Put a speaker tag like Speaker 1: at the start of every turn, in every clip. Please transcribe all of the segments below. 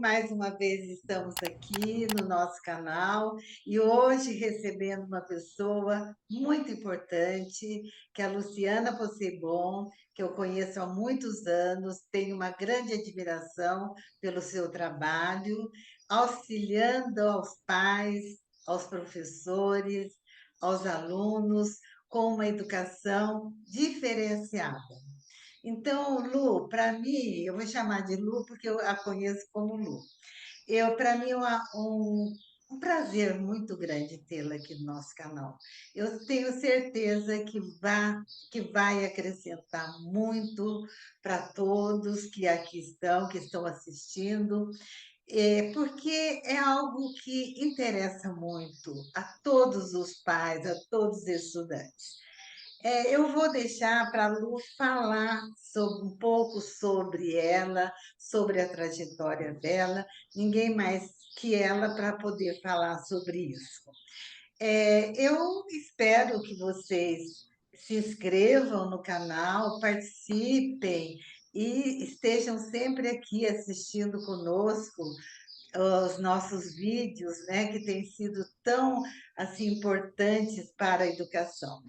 Speaker 1: mais uma vez estamos aqui no nosso canal e hoje recebendo uma pessoa muito importante, que é a Luciana Possebon, que eu conheço há muitos anos, tenho uma grande admiração pelo seu trabalho, auxiliando aos pais, aos professores, aos alunos, com uma educação diferenciada. Então, Lu, para mim, eu vou chamar de Lu porque eu a conheço como Lu. Para mim, é um prazer muito grande tê-la aqui no nosso canal. Eu tenho certeza que vai acrescentar muito para todos que aqui estão, que estão assistindo, porque é algo que interessa muito a todos os pais, a todos os estudantes. Eu vou deixar para a Lu falar um pouco sobre ela, sobre a trajetória dela, ninguém mais que ela para poder falar sobre isso. Eu espero que vocês se inscrevam no canal, participem e estejam sempre aqui assistindo conosco os nossos vídeos, né, que têm sido tão assim importantes para a educação.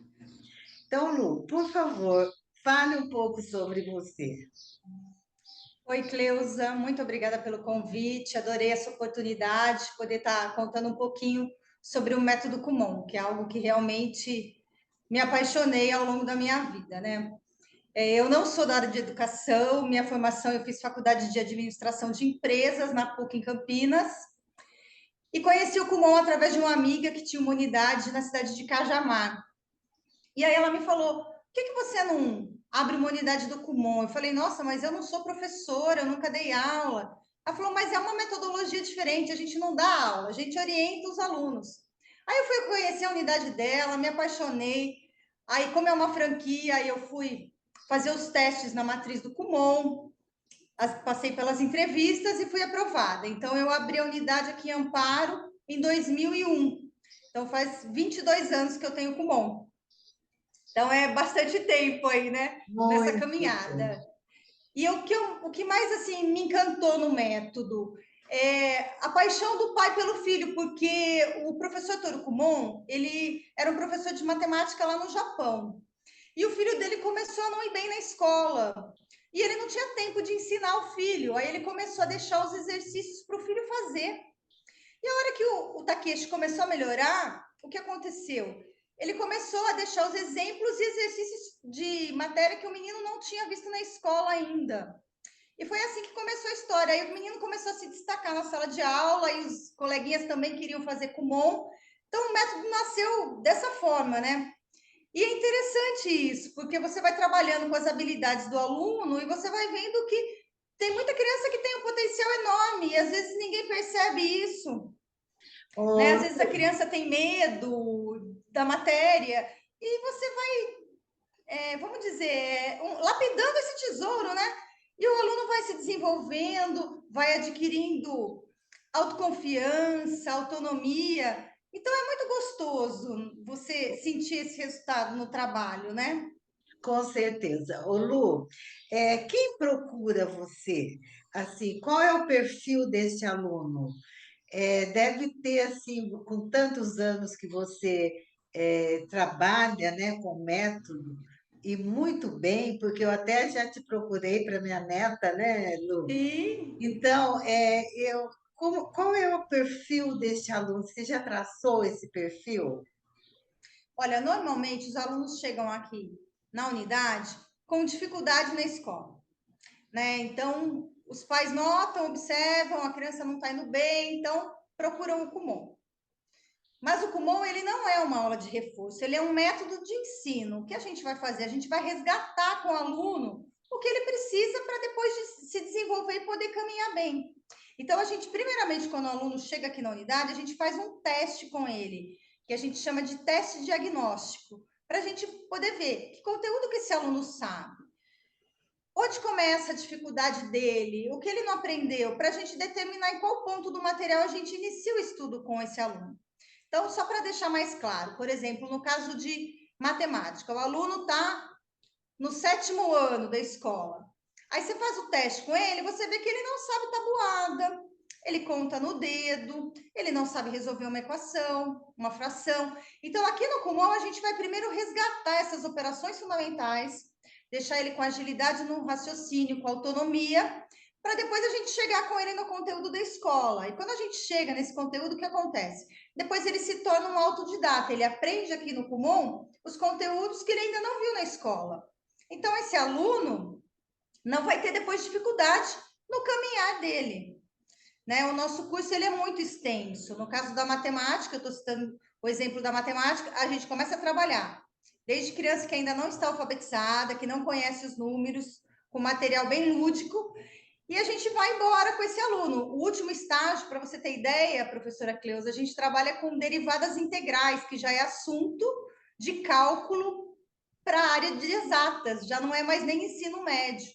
Speaker 1: Então, Lu, por favor, fale um pouco sobre você.
Speaker 2: Oi, Cleusa, muito obrigada pelo convite. Adorei essa oportunidade de poder estar contando um pouquinho sobre o método Kumon, que é algo que realmente me apaixonei ao longo da minha vida, né? Eu não sou da área de educação, minha formação eu fiz faculdade de administração de empresas na PUC em Campinas e conheci o Kumon através de uma amiga que tinha uma unidade na cidade de Cajamar. E aí ela me falou: por que você não abre uma unidade do Kumon? Eu falei: nossa, mas eu não sou professora, eu nunca dei aula. Ela falou: mas é uma metodologia diferente, a gente não dá aula, a gente orienta os alunos. Aí eu fui conhecer a unidade dela, me apaixonei. Aí, como é uma franquia, eu fui fazer os testes na matriz do Kumon, passei pelas entrevistas e fui aprovada. Então, eu abri a unidade aqui em Amparo em 2001. Então, faz 22 anos que eu tenho Kumon. Então é bastante tempo aí, né? Nessa
Speaker 1: Muito
Speaker 2: caminhada.
Speaker 1: bem.
Speaker 2: E o que mais assim me encantou no método é a paixão do pai pelo filho, porque o professor Toru Kumon, ele era um professor de matemática lá no Japão. E o filho dele começou a não ir bem na escola. E ele não tinha tempo de ensinar o filho. Aí ele começou a deixar os exercícios para o filho fazer. E a hora que o Takeshi começou a melhorar, o que aconteceu? Ele começou a deixar os exemplos e exercícios de matéria que o menino não tinha visto na escola ainda. E foi assim que começou a história. Aí o menino começou a se destacar na sala de aula e os coleguinhas também queriam fazer Kumon. Então o método nasceu dessa forma, né? E é interessante isso, porque você vai trabalhando com as habilidades do aluno e você vai vendo que tem muita criança que tem um potencial enorme e às vezes ninguém percebe isso, né? Às
Speaker 1: Ô,
Speaker 2: vezes a criança tem medo da matéria e você vai, vamos dizer, lapidando esse tesouro, né? E o aluno vai se desenvolvendo, vai adquirindo autoconfiança, autonomia. Então é muito gostoso você sentir esse resultado no trabalho, né?
Speaker 1: com certeza. Ô, Lu, quem procura você? Assim, qual é o perfil desse aluno? Deve ter, assim, com tantos anos que você trabalha, né, com método, e muito bem, porque eu até já te procurei para minha neta, né, Lu?
Speaker 2: Sim.
Speaker 1: Então, qual é o perfil desse aluno? Você já traçou esse perfil?
Speaker 2: Olha, normalmente os alunos chegam aqui na unidade com dificuldade na escola, né? Então, os pais notam, observam, a criança não está indo bem, então procuram o Kumon. Mas o Kumon, ele não é uma aula de reforço, ele é um método de ensino. O que a gente vai fazer? A gente vai resgatar com o aluno o que ele precisa para depois de se desenvolver e poder caminhar bem. Então, a gente, primeiramente, quando o aluno chega aqui na unidade, a gente faz um teste com ele, que a gente chama de teste diagnóstico, para a gente poder ver que conteúdo que esse aluno sabe, onde começa a dificuldade dele, o que ele não aprendeu, para a gente determinar em qual ponto do material a gente inicia o estudo com esse aluno. Então, só para deixar mais claro, por exemplo, no caso de matemática, o aluno está no 7º ano da escola. Aí você faz o teste com ele, você vê que ele não sabe tabuada, ele conta no dedo, ele não sabe resolver uma equação, uma fração. Então, aqui no Kumon, a gente vai primeiro resgatar essas operações fundamentais, deixar ele com agilidade no raciocínio, com autonomia, para depois a gente chegar com ele no conteúdo da escola. E quando a gente chega nesse conteúdo, o que acontece? Depois ele se torna um autodidata, ele aprende aqui no Kumon os conteúdos que ele ainda não viu na escola. Então, esse aluno não vai ter depois dificuldade no caminhar dele. Né? O nosso curso ele é muito extenso. No caso da matemática, eu estou citando o exemplo da matemática, a gente começa a trabalhar desde criança que ainda não está alfabetizada, que não conhece os números, com material bem lúdico, e a gente vai embora com esse aluno. O último estágio, para você ter ideia, professora Cleusa, a gente trabalha com derivadas integrais, que já é assunto de cálculo para a área de exatas, já não é mais nem ensino médio.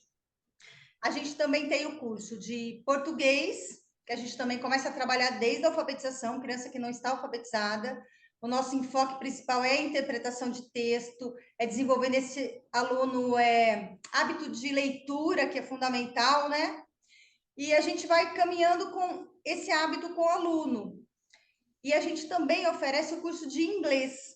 Speaker 2: A gente também tem o curso de português, que a gente também começa a trabalhar desde a alfabetização, criança que não está alfabetizada. O nosso enfoque principal é a interpretação de texto, é desenvolver nesse aluno hábito de leitura, que é fundamental, né? E a gente vai caminhando com esse hábito com o aluno. E a gente também oferece o curso de inglês.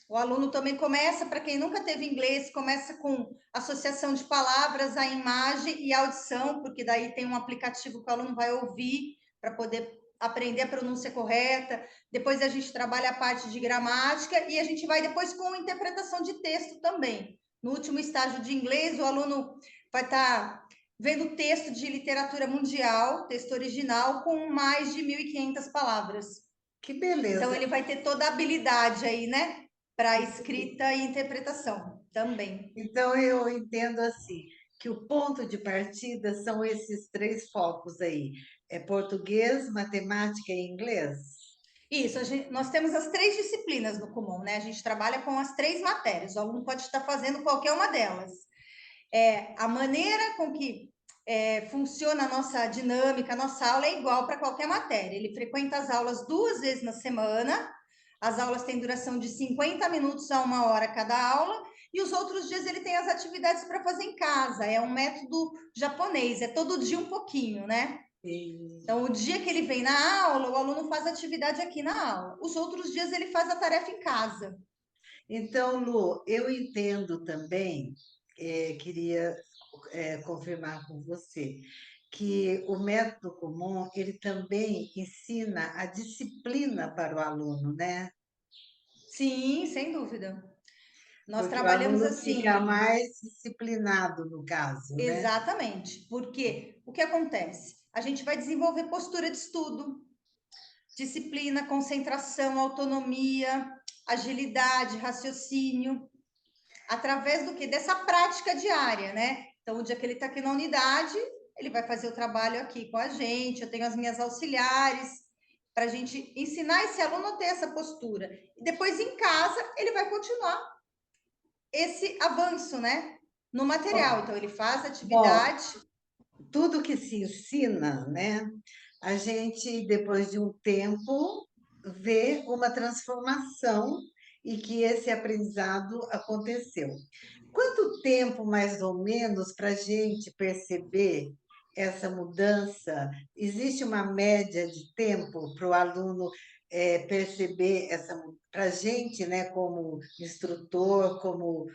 Speaker 2: O aluno também começa, para quem nunca teve inglês, começa com associação de palavras, a imagem e a audição, porque daí tem um aplicativo que o aluno vai ouvir para poder aprender a pronúncia correta. Depois a gente trabalha a parte de gramática e a gente vai depois com interpretação de texto também. No último estágio de inglês, o aluno vai estar vendo texto de literatura mundial, texto original, com mais de 1.500 palavras.
Speaker 1: Que beleza.
Speaker 2: Então, ele vai ter toda a habilidade aí, né? Para escrita e interpretação também.
Speaker 1: Então, eu entendo assim, que o ponto de partida são esses três focos aí. É português, matemática e inglês?
Speaker 2: Isso, nós temos as 3 disciplinas no Kumon, né? A gente trabalha com as 3 matérias, o aluno pode estar fazendo qualquer uma delas. A maneira com que funciona a nossa dinâmica, a nossa aula é igual para qualquer matéria. Ele frequenta as aulas 2 vezes na semana, as aulas têm duração de 50 minutos a 1 hora cada aula, e os outros dias ele tem as atividades para fazer em casa. É um método japonês, é todo dia um pouquinho, né? Então, o dia que ele vem na aula, o aluno faz atividade aqui na aula. Os outros dias ele faz a tarefa em casa.
Speaker 1: Então, Lu, eu entendo também, queria confirmar com você, que o método comum, ele também ensina a disciplina para o aluno, né?
Speaker 2: Sim, sem dúvida. Nós
Speaker 1: Porque o
Speaker 2: trabalhamos
Speaker 1: aluno fica
Speaker 2: assim.
Speaker 1: mais disciplinado, no caso, né?
Speaker 2: Exatamente, porque o que acontece? A gente vai desenvolver postura de estudo, disciplina, concentração, autonomia, agilidade, raciocínio, através do que? Dessa prática diária, né? Então, o dia que ele está aqui na unidade, ele vai fazer o trabalho aqui com a gente, eu tenho as minhas auxiliares, para a gente ensinar esse aluno a ter essa postura. E depois, em casa, ele vai continuar esse avanço, né? No material. Então, ele faz
Speaker 1: Bom,
Speaker 2: atividade.
Speaker 1: tudo que se ensina, né? A gente, depois de um tempo, vê uma transformação e que esse aprendizado aconteceu. Quanto tempo, mais ou menos, para a gente perceber essa mudança? Existe uma média de tempo para o aluno perceber essa para a gente, né, como instrutor, como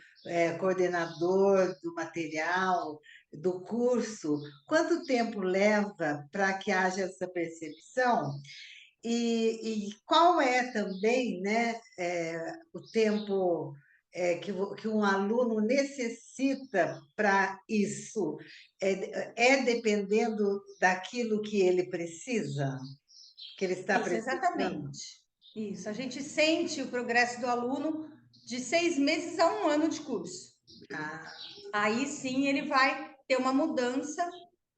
Speaker 1: coordenador do material, do curso, quanto tempo leva para que haja essa percepção? E qual é também, né, o tempo que um aluno necessita para isso? É dependendo daquilo que ele precisa, que ele está
Speaker 2: Isso,
Speaker 1: precisando?
Speaker 2: exatamente. Isso. A gente sente o progresso do aluno de 6 meses a 1 ano de curso.
Speaker 1: Ah,
Speaker 2: Aí sim ele vai ter uma mudança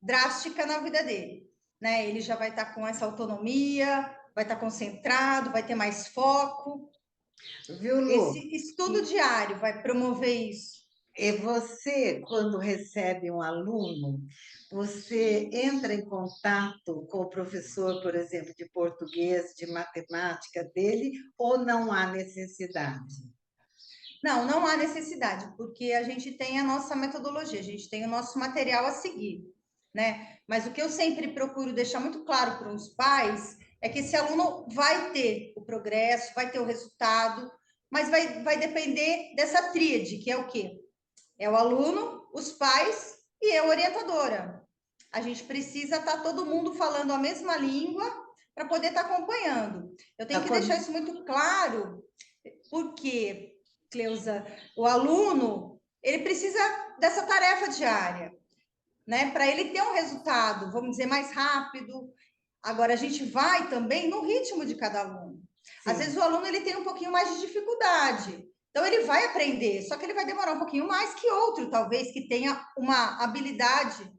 Speaker 2: drástica na vida dele. Né? Ele já vai estar com essa autonomia, vai estar concentrado, vai ter mais foco.
Speaker 1: viu, Lu?
Speaker 2: Esse estudo diário vai promover isso.
Speaker 1: E você, quando recebe um aluno, você entra em contato com o professor, por exemplo, de português, de matemática dele, ou não há necessidade?
Speaker 2: Não, não há necessidade, porque a gente tem a nossa metodologia, a gente tem o nosso material a seguir. né? Mas o que eu sempre procuro deixar muito claro para os pais é que esse aluno vai ter o progresso, vai ter o resultado, mas vai depender dessa tríade, que é o quê? É o aluno, os pais e a orientadora. A gente precisa estar todo mundo falando a mesma língua para poder estar acompanhando. Eu tenho que deixar isso muito claro, porque, Cleusa, o aluno, ele precisa dessa tarefa diária, né? Para ele ter um resultado, vamos dizer, mais rápido. Agora, a gente vai também no ritmo de cada aluno.
Speaker 1: Sim.
Speaker 2: Às vezes o aluno ele tem um pouquinho mais de dificuldade. Então, ele vai aprender, só que ele vai demorar um pouquinho mais que outro, talvez, que tenha uma habilidade,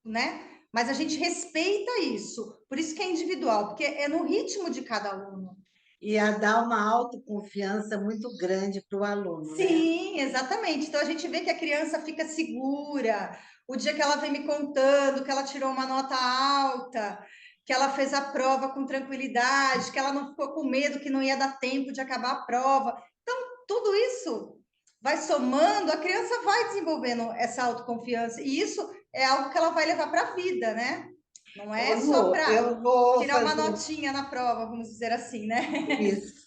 Speaker 2: né? Mas a gente respeita isso. Por isso que é individual, porque é no ritmo de cada aluno.
Speaker 1: E a dar uma autoconfiança muito grande para o aluno, né?
Speaker 2: Sim, exatamente. Então a gente vê que a criança fica segura. O dia que ela vem me contando que ela tirou uma nota alta, que ela fez a prova com tranquilidade, que ela não ficou com medo que não ia dar tempo de acabar a prova. Então, tudo isso vai somando, a criança vai desenvolvendo essa autoconfiança. E isso é algo que ela vai levar para a vida, né? Não é só
Speaker 1: Lu,
Speaker 2: para
Speaker 1: eu vou
Speaker 2: tirar uma
Speaker 1: fazer
Speaker 2: notinha na prova, vamos dizer assim, né?
Speaker 1: isso.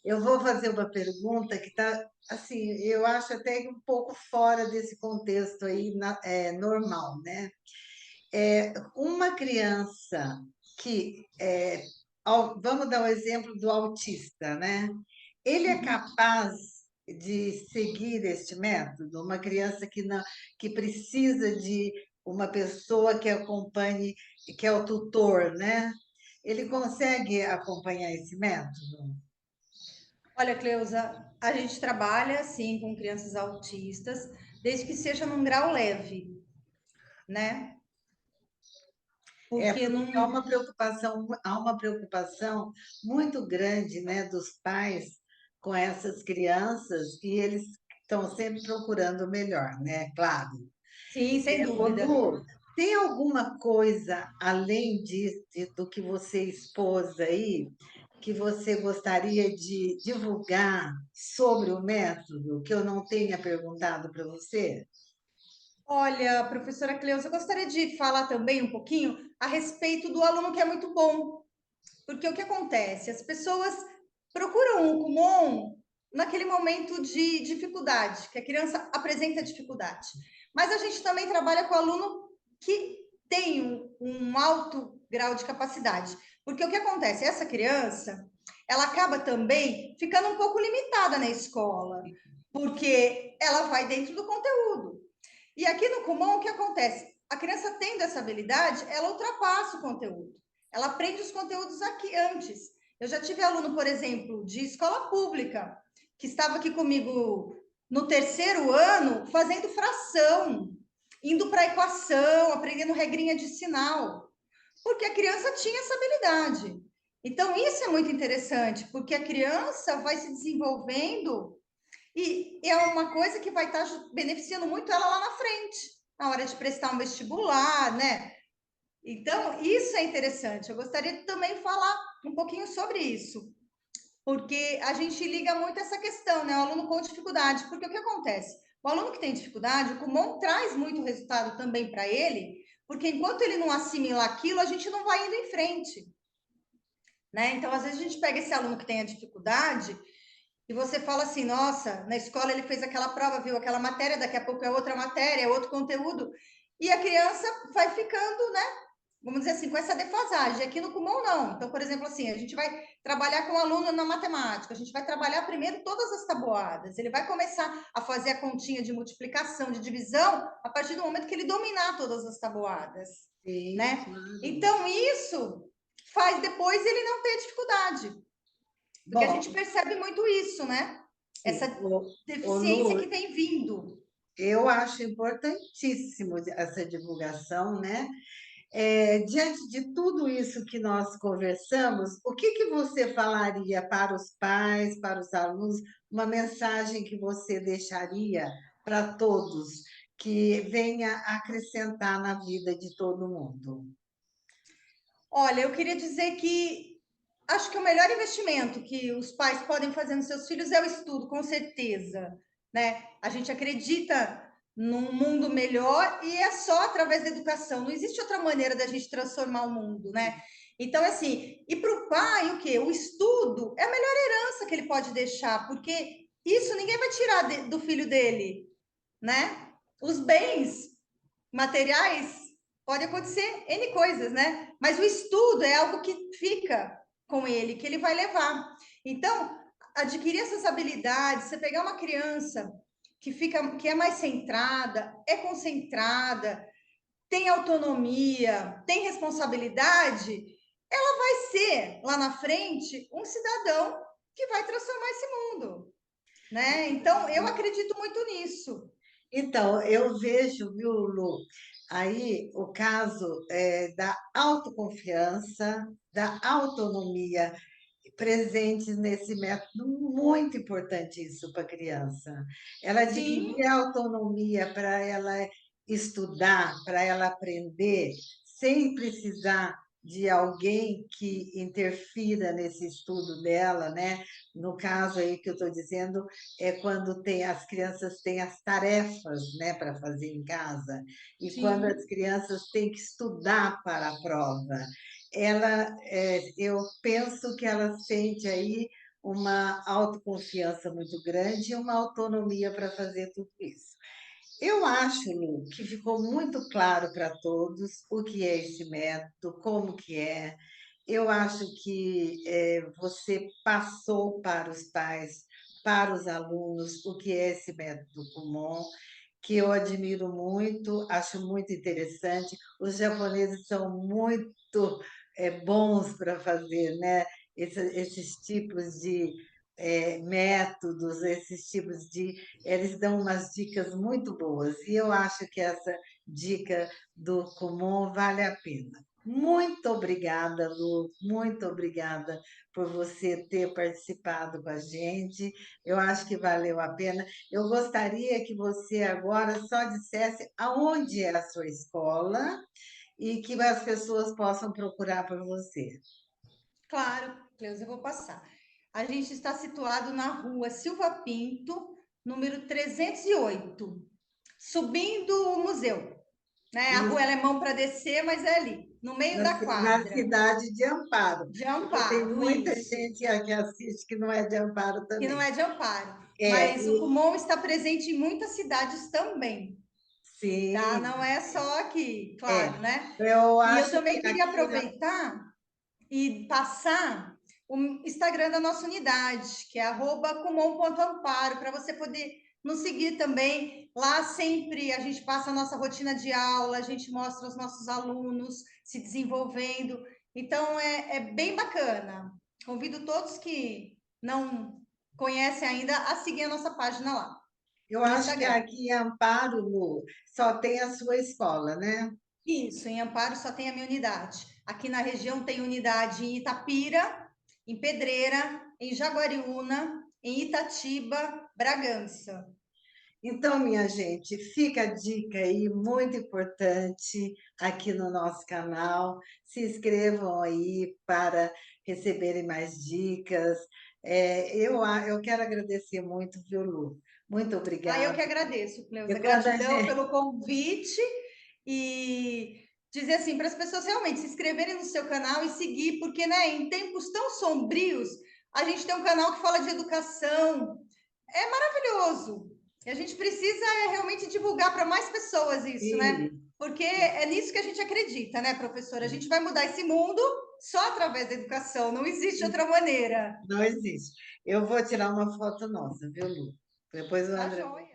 Speaker 1: Eu vou fazer uma pergunta que está, assim, eu acho até um pouco fora desse contexto aí normal, né? Uma criança que, vamos dar o exemplo do autista, né? Ele é capaz de seguir este método? Uma criança que precisa de uma pessoa que acompanhe, que é o tutor, né? Ele consegue acompanhar esse método?
Speaker 2: Olha, Cleusa, a gente trabalha sim com crianças autistas, desde que seja num grau leve, né? Porque
Speaker 1: Porque
Speaker 2: não.
Speaker 1: há uma preocupação muito grande, né, dos pais com essas crianças e eles estão sempre procurando o melhor, né? Claro.
Speaker 2: Sim, sem
Speaker 1: Ô,
Speaker 2: dúvida.
Speaker 1: Lu, tem alguma coisa além do que você expôs aí que você gostaria de divulgar sobre o método que eu não tenha perguntado para você?
Speaker 2: Olha, professora Cleusa, eu gostaria de falar também um pouquinho a respeito do aluno que é muito bom. Porque o que acontece? As pessoas procuram o Kumon naquele momento de dificuldade, que a criança apresenta dificuldade. Mas a gente também trabalha com aluno que tem um alto grau de capacidade. Porque o que acontece? Essa criança, ela acaba também ficando um pouco limitada na escola, porque ela vai dentro do conteúdo. E aqui no Kumon, o que acontece? A criança tendo essa habilidade, ela ultrapassa o conteúdo. Ela aprende os conteúdos aqui antes. Eu já tive aluno, por exemplo, de escola pública, que estava aqui comigo no terceiro ano, fazendo fração, indo para a equação, aprendendo regrinha de sinal, porque a criança tinha essa habilidade. Então, isso é muito interessante, porque a criança vai se desenvolvendo e é uma coisa que vai estar beneficiando muito ela lá na frente, na hora de prestar um vestibular, né? Então, isso é interessante. Eu gostaria de também falar um pouquinho sobre isso, porque a gente liga muito essa questão, né? O aluno com dificuldade, porque o que acontece? O aluno que tem dificuldade, o Kumon traz muito resultado também para ele, porque enquanto ele não assimila aquilo, a gente não vai indo em frente, né? Então, às vezes a gente pega esse aluno que tem a dificuldade e você fala assim, nossa, na escola ele fez aquela prova, viu aquela matéria, daqui a pouco é outra matéria, é outro conteúdo, e a criança vai ficando, né? Vamos dizer assim, com essa defasagem. Aqui no Kumon, não. Então, por exemplo, assim, a gente vai trabalhar com o aluno na matemática, a gente vai trabalhar primeiro todas as tabuadas, ele vai começar a fazer a continha de multiplicação, de divisão, a partir do momento que ele dominar todas as tabuadas,
Speaker 1: Sim,
Speaker 2: né?
Speaker 1: claro.
Speaker 2: Então, isso faz depois ele não ter dificuldade. Porque a gente
Speaker 1: Bom,
Speaker 2: percebe muito isso, né? Essa
Speaker 1: sim,
Speaker 2: deficiência
Speaker 1: Lu,
Speaker 2: que vem vindo.
Speaker 1: eu acho importantíssimo essa divulgação, né? Diante de tudo isso que nós conversamos, o que que você falaria para os pais, para os alunos, uma mensagem que você deixaria para todos, que venha acrescentar na vida de todo mundo?
Speaker 2: Olha, eu queria dizer que acho que o melhor investimento que os pais podem fazer nos seus filhos é o estudo, com certeza, né? A gente acredita num mundo melhor, e é só através da educação. Não existe outra maneira da gente transformar o mundo, né? Então, assim, e para o pai, o quê? O estudo é a melhor herança que ele pode deixar, porque isso ninguém vai tirar do filho dele, né? Os bens materiais pode acontecer N coisas, né? Mas o estudo é algo que fica com ele, que ele vai levar. Então, adquirir essas habilidades, você pegar uma criança que é mais centrada, é concentrada, tem autonomia, tem responsabilidade, ela vai ser lá na frente um cidadão que vai transformar esse mundo, né? Então, eu acredito muito nisso.
Speaker 1: Então, eu vejo, viu, Lu, aí o caso da autoconfiança, da autonomia presentes nesse método, muito importante isso para a criança. Ela
Speaker 2: Sim,
Speaker 1: adquirir autonomia para ela estudar, para ela aprender, sem precisar de alguém que interfira nesse estudo dela, né? No caso aí que eu estou dizendo, é quando as crianças têm as tarefas, né, para fazer em casa, e quando as
Speaker 2: sim.
Speaker 1: crianças têm que estudar para a prova. Eu penso que ela sente aí uma autoconfiança muito grande e uma autonomia para fazer tudo isso. Eu acho, Lu, que ficou muito claro para todos o que é esse método, como que é. Eu acho que você passou para os pais, para os alunos, o que é esse método Kumon, que eu admiro muito, acho muito interessante. Os japoneses são muito bons para fazer, né? Esses tipos de métodos, esses tipos de. Eles dão umas dicas muito boas, e eu acho que essa dica do Kumon vale a pena. Muito obrigada, Lu, muito obrigada por você ter participado com a gente. Eu acho que valeu a pena. Eu gostaria que você agora só dissesse aonde é a sua escola e que as pessoas possam procurar por você.
Speaker 2: Claro, Cleusa, eu vou passar. A gente está situado na rua Silva Pinto, número 308, subindo o museu, né? A rua
Speaker 1: Isso,
Speaker 2: ela é mão para descer, mas é ali, no meio da
Speaker 1: na
Speaker 2: quadra,
Speaker 1: cidade de Amparo,
Speaker 2: de
Speaker 1: porque tem
Speaker 2: Amparo,
Speaker 1: muita
Speaker 2: isso,
Speaker 1: gente que assiste que não é de Amparo
Speaker 2: que não
Speaker 1: também.
Speaker 2: é de Amparo.
Speaker 1: É,
Speaker 2: Mas o Kumon está presente em muitas cidades também, tá?
Speaker 1: sim,
Speaker 2: Não é só aqui,
Speaker 1: é.
Speaker 2: claro, né?
Speaker 1: Eu
Speaker 2: E eu
Speaker 1: acho que
Speaker 2: também queria
Speaker 1: aqui
Speaker 2: aproveitar e passar o Instagram da nossa unidade, que é @kumon.amparo, para você poder nos seguir também. Lá sempre a gente passa a nossa rotina de aula, a gente mostra os nossos alunos se desenvolvendo. Então é bem bacana. Convido todos que não conhecem ainda a seguir a nossa página lá
Speaker 1: eu
Speaker 2: no
Speaker 1: acho que
Speaker 2: Instagram.
Speaker 1: aqui em Amparo, Lu, só tem a sua escola, né?
Speaker 2: Isso, em Amparo só tem a minha unidade. Aqui na região tem unidade em Itapira, em Pedreira, em Jaguariúna, em Itatiba, Bragança.
Speaker 1: Então, minha gente, fica a dica aí, muito importante, aqui no nosso canal. Se inscrevam aí para receberem mais dicas. Eu quero agradecer muito, viu, Lu? Muito
Speaker 2: Ah, eu
Speaker 1: obrigada.
Speaker 2: que agradeço,
Speaker 1: E
Speaker 2: Cleusa.
Speaker 1: quando a
Speaker 2: Gratidão
Speaker 1: gente...
Speaker 2: pelo convite e dizer assim para as pessoas realmente se inscreverem no seu canal e seguir, porque né, em tempos tão sombrios, a gente tem um canal que fala de educação. É maravilhoso. E a gente precisa realmente divulgar para mais pessoas isso, né?
Speaker 1: Sim,
Speaker 2: Porque é nisso que a gente acredita, né, professora? A gente vai mudar esse mundo só através da educação, não existe outra maneira.
Speaker 1: não existe. Eu vou tirar uma foto nossa, viu, Lu? Depois o
Speaker 2: Tá
Speaker 1: André
Speaker 2: joia.